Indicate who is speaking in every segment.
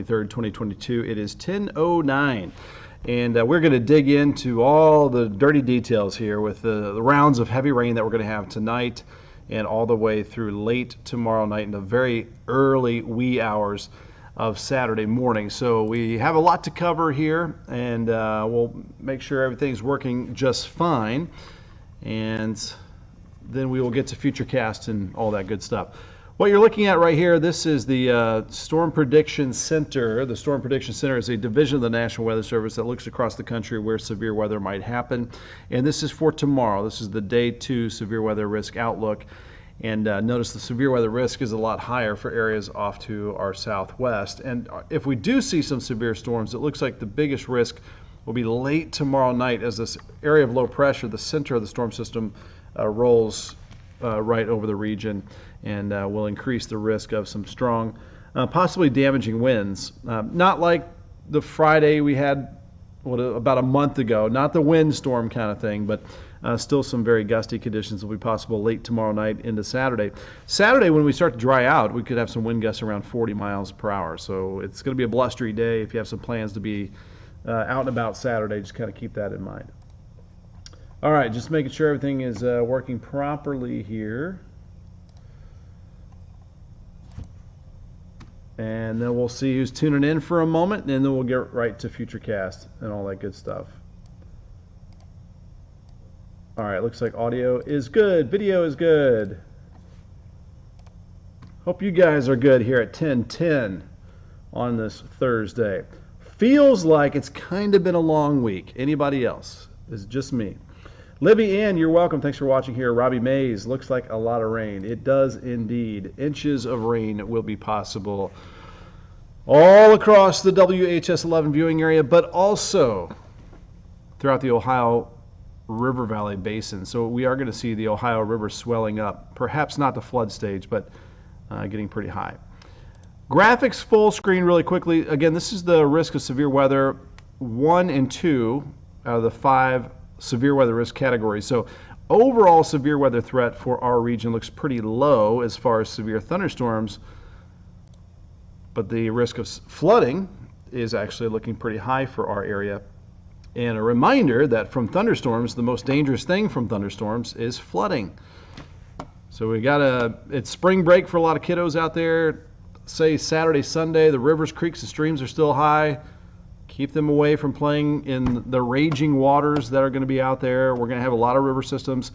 Speaker 1: 3rd, 2022. It is 10:09, and we're going to dig into all the dirty details here with the rounds of heavy rain that we're going to have tonight and all the way through late tomorrow night into very early wee hours of Saturday morning. So we have a lot to cover here, and we'll make sure everything's working just fine, and then we will get to Futurecast and all that good stuff. What you're looking at right here, this is the Storm Prediction Center. The Storm Prediction Center is a division of the National Weather Service that looks across the country where severe weather might happen. And this is for tomorrow. This is the Day 2 severe weather risk outlook. And notice the severe weather risk is a lot higher for areas off to our southwest. And if we do see some severe storms, it looks like the biggest risk will be late tomorrow night as this area of low pressure, the center of the storm system, rolls right over the region, and will increase the risk of some strong, possibly damaging winds. Not like the Friday we had about a month ago, not the windstorm kind of thing, but still some very gusty conditions will be possible late tomorrow night into Saturday. Saturday, when we start to dry out, we could have some wind gusts around 40 miles per hour. So it's going to be a blustery day. If you have some plans to be out and about Saturday, just kind of keep that in mind. All right, just making sure everything is working properly here. And then we'll see who's tuning in for a moment, and then we'll get right to Futurecast and all that good stuff. All right, looks like audio is good, video is good. Hope you guys are good here at 10:10 on this Thursday. Feels like it's kind of been a long week. Anybody else? It's just me. Libby Ann, you're welcome. Thanks for watching here. Robbie Mays, looks like a lot of rain. It does indeed. Inches of rain will be possible all across the WHS 11 viewing area, but also throughout the Ohio River Valley Basin. So we are going to see the Ohio River swelling up, perhaps not the flood stage, but getting pretty high. Graphics full screen really quickly. Again, this is the risk of severe weather 1 and 2 out of the 5 severe weather risk categories. So overall severe weather threat for our region looks pretty low as far as severe thunderstorms, but the risk of flooding is actually looking pretty high for our area. And a reminder that from thunderstorms, the most dangerous thing from thunderstorms is flooding. So it's spring break for a lot of kiddos out there. Say Saturday, Sunday, the rivers, creeks, and streams are still high. Keep them away from playing in the raging waters that are going to be out there. We're going to have a lot of river systems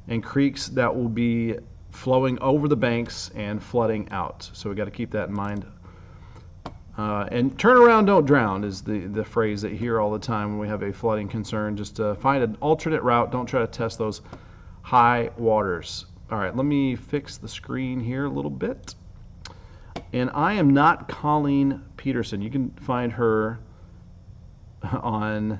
Speaker 1: and creeks that will be flowing over the banks and flooding out. So we got to keep that in mind. And turn around, don't drown is the phrase that you hear all the time when we have a flooding concern. Just find an alternate route. Don't try to test those high waters. All right, let me fix the screen here a little bit. And I am not Colleen Peterson. You can find her on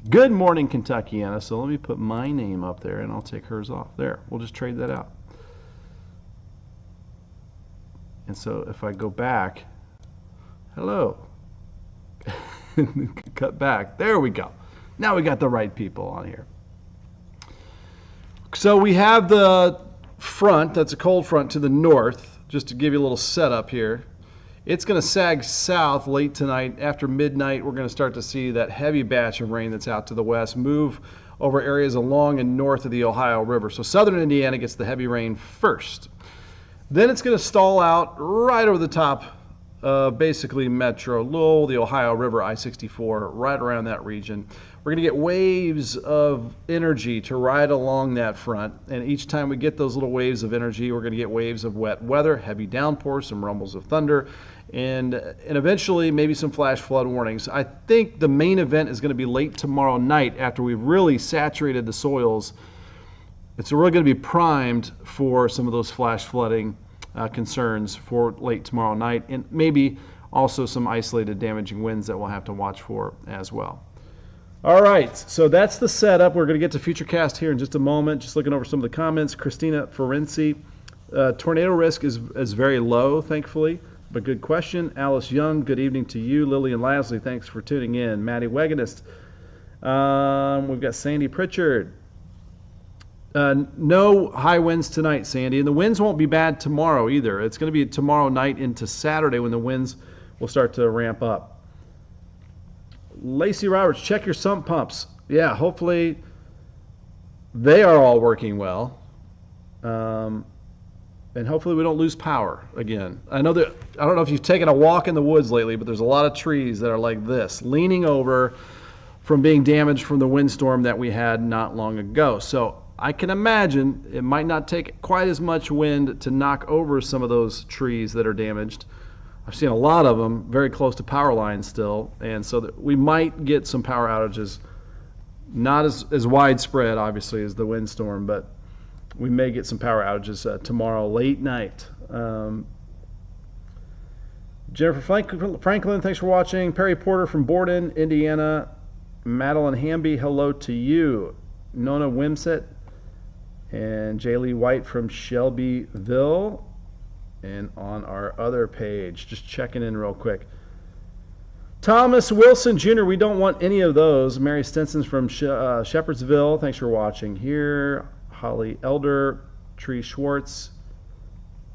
Speaker 1: Good Morning Kentuckiana. So let me put my name up there and I'll take hers off. There, we'll just trade that out. And so if I go back, hello, cut back, there we go. Now we got the right people on here. So we have the front, that's a cold front to the north, just to give you a little setup here. It's going to sag south late tonight. After midnight, we're going to start to see that heavy batch of rain that's out to the west move over areas along and north of the Ohio River. So southern Indiana gets the heavy rain first. Then it's going to stall out right over the top, basically Metro, Lowell, the Ohio River, I-64, right around that region. We're going to get waves of energy to ride along that front, and each time we get those little waves of energy, we're going to get waves of wet weather, heavy downpours, some rumbles of thunder, and eventually maybe some flash flood warnings. I think the main event is going to be late tomorrow night after we've really saturated the soils. It's really going to be primed for some of those flash flooding concerns for late tomorrow night, and maybe also some isolated damaging winds that we'll have to watch for as well. All right, so that's the setup. We're going to get to Futurecast here in just a moment. Just looking over some of the comments. Christina Ferenci, tornado risk is very low, thankfully, but good question. Alice Young, good evening to you. Lillian Lasley, thanks for tuning in. Maddie Wagonist. We've got Sandy Pritchard. No high winds tonight, Sandy, and the winds won't be bad tomorrow either. It's going to be tomorrow night into Saturday when the winds will start to ramp up. Lacey Roberts, check your sump pumps. Yeah, hopefully they are all working well. And hopefully we don't lose power again. I don't know if you've taken a walk in the woods lately, but there's a lot of trees that are like this, leaning over from being damaged from the windstorm that we had not long ago. So I can imagine it might not take quite as much wind to knock over some of those trees that are damaged. I've seen a lot of them very close to power lines still, and so that we might get some power outages, not as widespread, obviously, as the windstorm, but we may get some power outages tomorrow late night. Jennifer Franklin, thanks for watching. Perry Porter from Borden, Indiana. Madeline Hamby, hello to you. Nona Wimsett and Jaylee White from Shelbyville. And on our other page, just checking in real quick. Thomas Wilson Jr., we don't want any of those. Mary Stinson's from Shepherdsville, thanks for watching here. Holly Elder, Tree Schwartz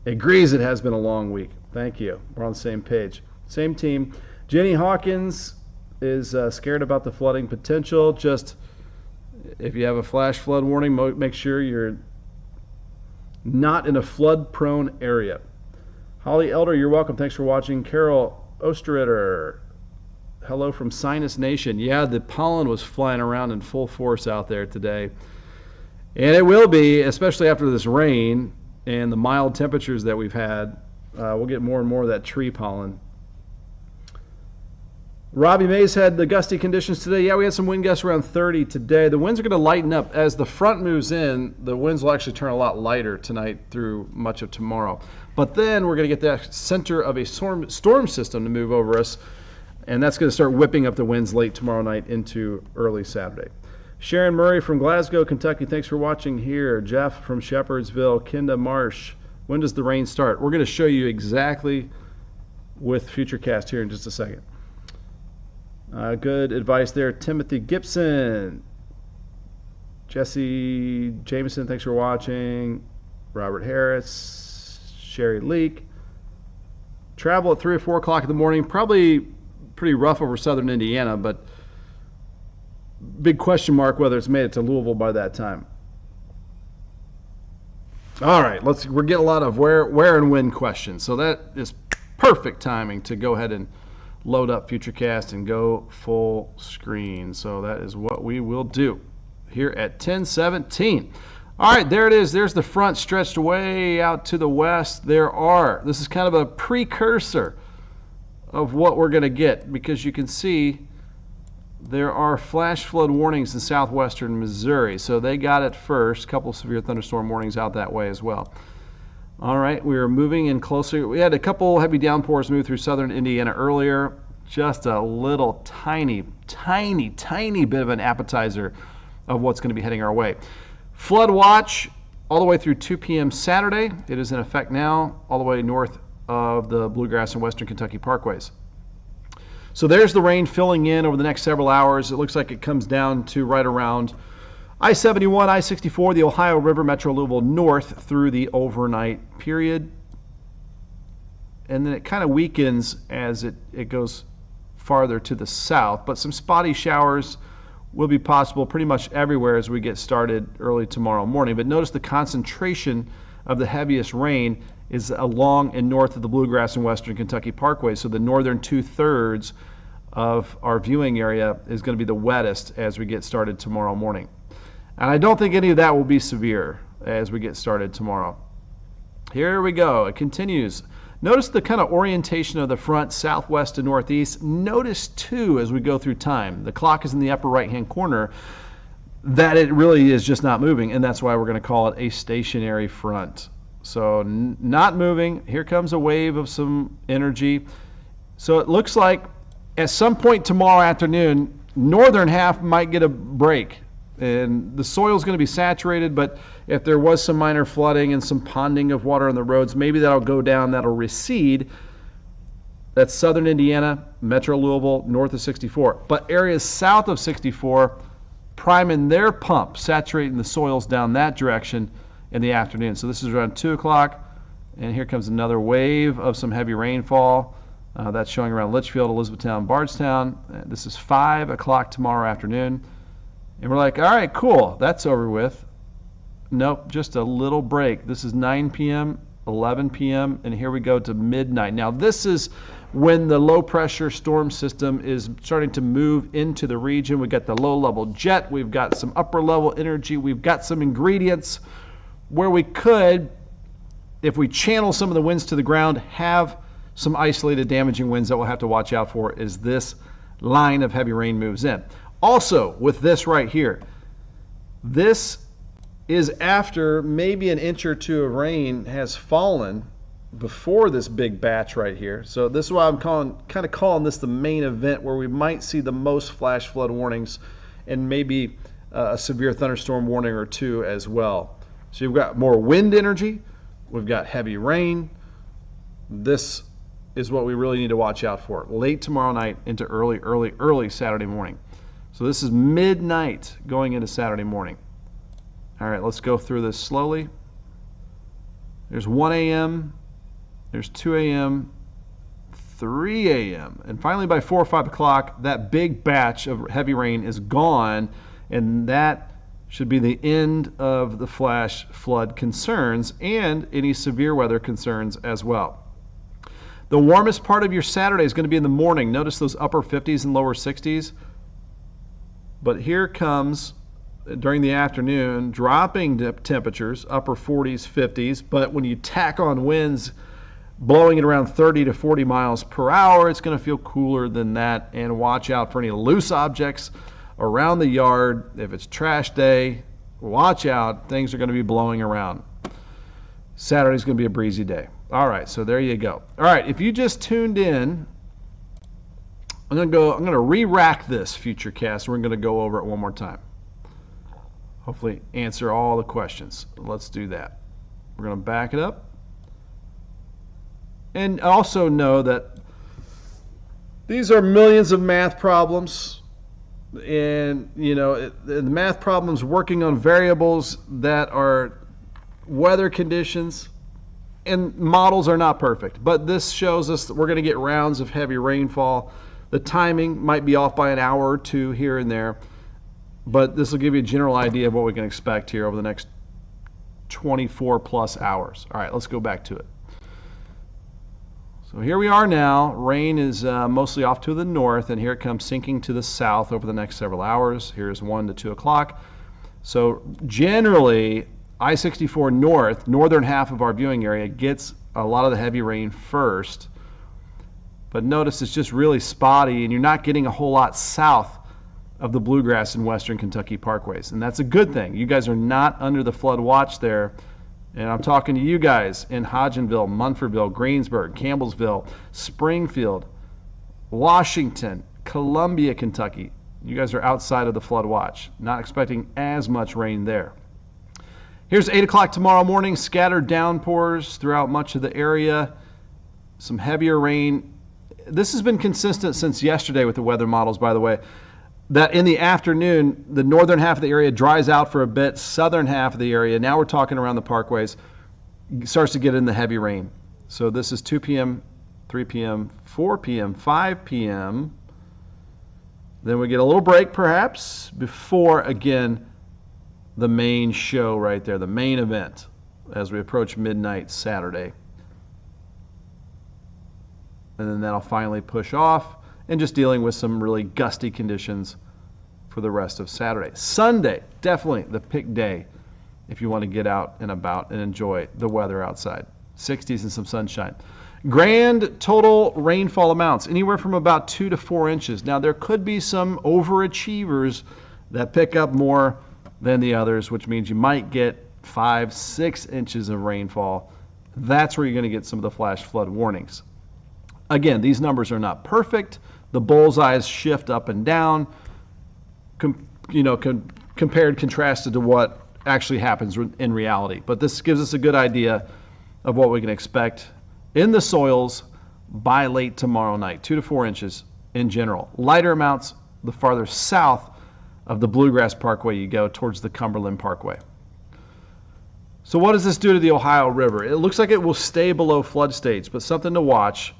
Speaker 1: agrees it has been a long week. Thank you. We're on the same page. Same team. Jenny Hawkins is scared about the flooding potential. Just if you have a flash flood warning, make sure you're not in a flood-prone area. Holly Elder, you're welcome. Thanks for watching. Carol Osterritter, hello from Sinus Nation. Yeah, the pollen was flying around in full force out there today. And it will be, especially after this rain and the mild temperatures that we've had. We'll get more and more of that tree pollen. Robbie Mays had the gusty conditions today. Yeah, we had some wind gusts around 30 today. The winds are going to lighten up. As the front moves in, the winds will actually turn a lot lighter tonight through much of tomorrow. But then we're going to get that center of a storm system to move over us, and that's going to start whipping up the winds late tomorrow night into early Saturday. Sharon Murray from Glasgow, Kentucky, thanks for watching here. Jeff from Shepherdsville, Kinda Marsh. When does the rain start? We're going to show you exactly with Futurecast here in just a second. Good advice there. Timothy Gibson. Jesse Jameson, thanks for watching. Robert Harris. Sherry Leak. Travel at 3 or 4 o'clock in the morning. Probably pretty rough over southern Indiana, but big question mark whether it's made it to Louisville by that time. All right, we're getting a lot of where and when questions. So that is perfect timing to go ahead and load up Futurecast and go full screen. So that is what we will do here at 10:17. All right, there it is. There's the front stretched way out to the west. This is kind of a precursor of what we're going to get, because you can see there are flash flood warnings in southwestern Missouri. So they got it first. A couple of severe thunderstorm warnings out that way as well. All right, we are moving in closer. We had a couple heavy downpours move through southern Indiana earlier. Just a little tiny bit of an appetizer of what's going to be heading our way. Flood watch all the way through 2 p.m. Saturday. It is in effect now all the way north of the Bluegrass and Western Kentucky parkways. So there's the rain filling in over the next several hours. It looks like it comes down to right around I-71, I-64, the Ohio River, Metro Louisville north through the overnight period. And then it kind of weakens as it goes farther to the south. But some spotty showers will be possible pretty much everywhere as we get started early tomorrow morning. But notice the concentration of the heaviest rain is along and north of the Bluegrass and Western Kentucky Parkway. So the northern 2/3 of our viewing area is going to be the wettest as we get started tomorrow morning. And I don't think any of that will be severe as we get started tomorrow. Here we go. It continues. Notice the kind of orientation of the front, southwest to northeast. Notice, too, as we go through time, the clock is in the upper right-hand corner, that it really is just not moving, and that's why we're going to call it a stationary front. So not moving. Here comes a wave of some energy. So it looks like at some point tomorrow afternoon, northern half might get a break. And the soil is going to be saturated, but if there was some minor flooding and some ponding of water on the roads, maybe that'll go down, that'll recede. That's southern Indiana, Metro Louisville, north of 64. But areas south of 64, priming their pump, saturating the soils down that direction in the afternoon. So this is around 2 o'clock, and here comes another wave of some heavy rainfall. That's showing around Litchfield, Elizabethtown, Bardstown. This is 5 o'clock tomorrow afternoon. And we're like, all right, cool, that's over with. Nope, just a little break. This is 9 p.m., 11 p.m., and here we go to midnight. Now, this is when the low-pressure storm system is starting to move into the region. We've got the low-level jet. We've got some upper-level energy. We've got some ingredients where we could, if we channel some of the winds to the ground, have some isolated damaging winds that we'll have to watch out for as this line of heavy rain moves in. Also, with this right here, this is after maybe an inch or two of rain has fallen before this big batch right here. So this is why I'm kind of calling this the main event, where we might see the most flash flood warnings and maybe a severe thunderstorm warning or two as well. So you've got more wind energy, we've got heavy rain. This is what we really need to watch out for late tomorrow night into early Saturday morning. So this is midnight going into Saturday morning. All right, let's go through this slowly. There's 1 a.m., there's 2 a.m., 3 a.m., and finally by 4 or 5 o'clock, that big batch of heavy rain is gone, and that should be the end of the flash flood concerns and any severe weather concerns as well. The warmest part of your Saturday is going to be in the morning. Notice those upper 50s and lower 60s. But here comes, during the afternoon, dropping temperatures, upper 40s, 50s. But when you tack on winds blowing at around 30 to 40 miles per hour, it's going to feel cooler than that. And watch out for any loose objects around the yard. If it's trash day, watch out. Things are going to be blowing around. Saturday's going to be a breezy day. All right, so there you go. All right, if you just tuned in, I'm going to re-rack this Futurecast. We're going to go over it one more time. Hopefully answer all the questions. Let's do that. We're going to back it up. And also know that these are millions of math problems. And, you know, the math problems working on variables that are weather conditions. And models are not perfect, but this shows us that we're going to get rounds of heavy rainfall. The timing might be off by an hour or two here and there, but this will give you a general idea of what we can expect here over the next 24 plus hours. All right, let's go back to it. So here we are now. Rain is mostly off to the north, and here it comes sinking to the south over the next several hours. Here's 1 to 2 o'clock. So generally, I-64 north, northern half of our viewing area, gets a lot of the heavy rain first. But notice it's just really spotty, and you're not getting a whole lot south of the bluegrass and western Kentucky parkways. And that's a good thing. You guys are not under the flood watch there. And I'm talking to you guys in Hodgenville, Munfordville, Greensburg, Campbellsville, Springfield, Washington, Columbia, Kentucky. You guys are outside of the flood watch. Not expecting as much rain there. Here's 8 o'clock tomorrow morning, scattered downpours throughout much of the area, some heavier rain. This has been consistent since yesterday with the weather models, by the way, that in the afternoon, the northern half of the area dries out for a bit, southern half of the area, now we're talking around the parkways, starts to get in the heavy rain. So this is 2 p.m., 3 p.m., 4 p.m., 5 p.m. Then we get a little break, perhaps, before, again, the main show right there, the main event, as we approach midnight Saturday. And then that'll finally push off, and just dealing with some really gusty conditions for the rest of Saturday. Sunday, definitely the pick day if you want to get out and about and enjoy the weather outside. 60s and some sunshine. Grand total rainfall amounts, anywhere from about 2 to 4 inches. Now, there could be some overachievers that pick up more than the others, which means you might get 5, 6 inches of rainfall. That's where you're going to get some of the flash flood warnings. Again, these numbers are not perfect. The bullseyes shift up and down, compared, contrasted to what actually happens in reality. But this gives us a good idea of what we can expect in the soils by late tomorrow night, 2 to 4 inches in general. Lighter amounts the farther south of the Bluegrass Parkway, you go towards the Cumberland Parkway. So what does this do to the Ohio River? It looks like it will stay below flood stage, but something to watch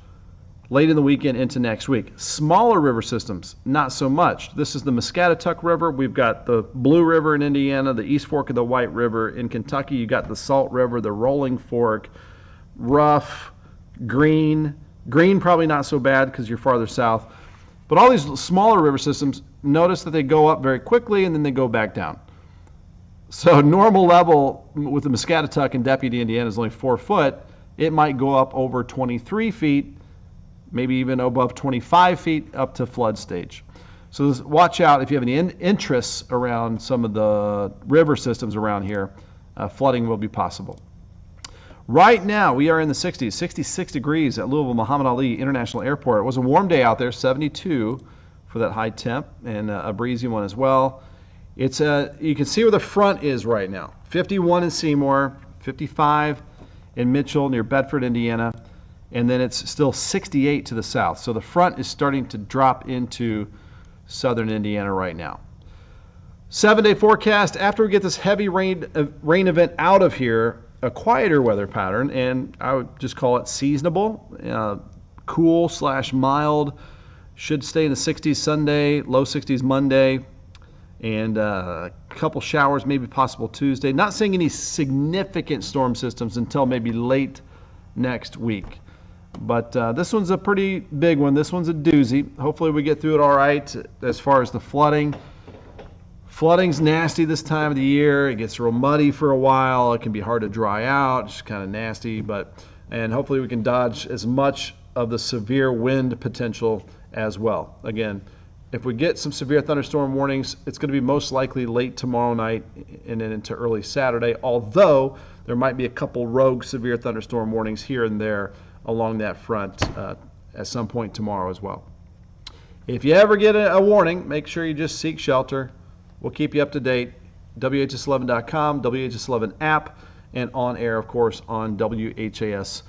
Speaker 1: late in the weekend into next week. Smaller river systems, not so much. This is the Muscatatuck River. We've got the Blue River in Indiana, the East Fork of the White River. In Kentucky, you got the Salt River, the Rolling Fork, Rough, Green. Green probably not so bad because you're farther south. But all these smaller river systems, notice that they go up very quickly and then they go back down. So normal level with the Muscatatuck and Deputy, Indiana is only 4 foot. It might go up over 23 feet, maybe even above 25 feet up to flood stage. So watch out if you have any interests around some of the river systems around here. Flooding will be possible. Right now, we are in the 60s, 66 degrees at Louisville Muhammad Ali International Airport. It was a warm day out there, 72 for that high temp, and a breezy one as well. It's you can see where the front is right now. 51 in Seymour, 55 in Mitchell near Bedford, Indiana, and then it's still 68 to the south. So the front is starting to drop into southern Indiana right now. 7-day forecast. After we get this heavy rain event out of here, a quieter weather pattern, and I would just call it seasonable, cool/mild. Should stay in the 60s Sunday, low 60s Monday, and a couple showers maybe possible Tuesday. Not seeing any significant storm systems until maybe late next week. But this one's a pretty big one. This one's a doozy. Hopefully we get through it all right. As far as the flooding, flooding's nasty this time of the year. It gets real muddy for a while. It can be hard to dry out. It's kind of nasty, and hopefully we can dodge as much of the severe wind potential as well. Again, if we get some severe thunderstorm warnings, it's going to be most likely late tomorrow night and then into early Saturday, although there might be a couple rogue severe thunderstorm warnings here and there along that front at some point tomorrow as well. If you ever get a warning, make sure you just seek shelter. We'll keep you up to date. WHS11.com, WHS11 app, and on air, of course, on WHAS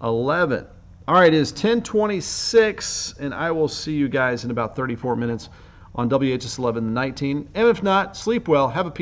Speaker 1: 11. All right, it is 10:26, and I will see you guys in about 34 minutes on WHS 11 19. And if not, sleep well. Have a peaceful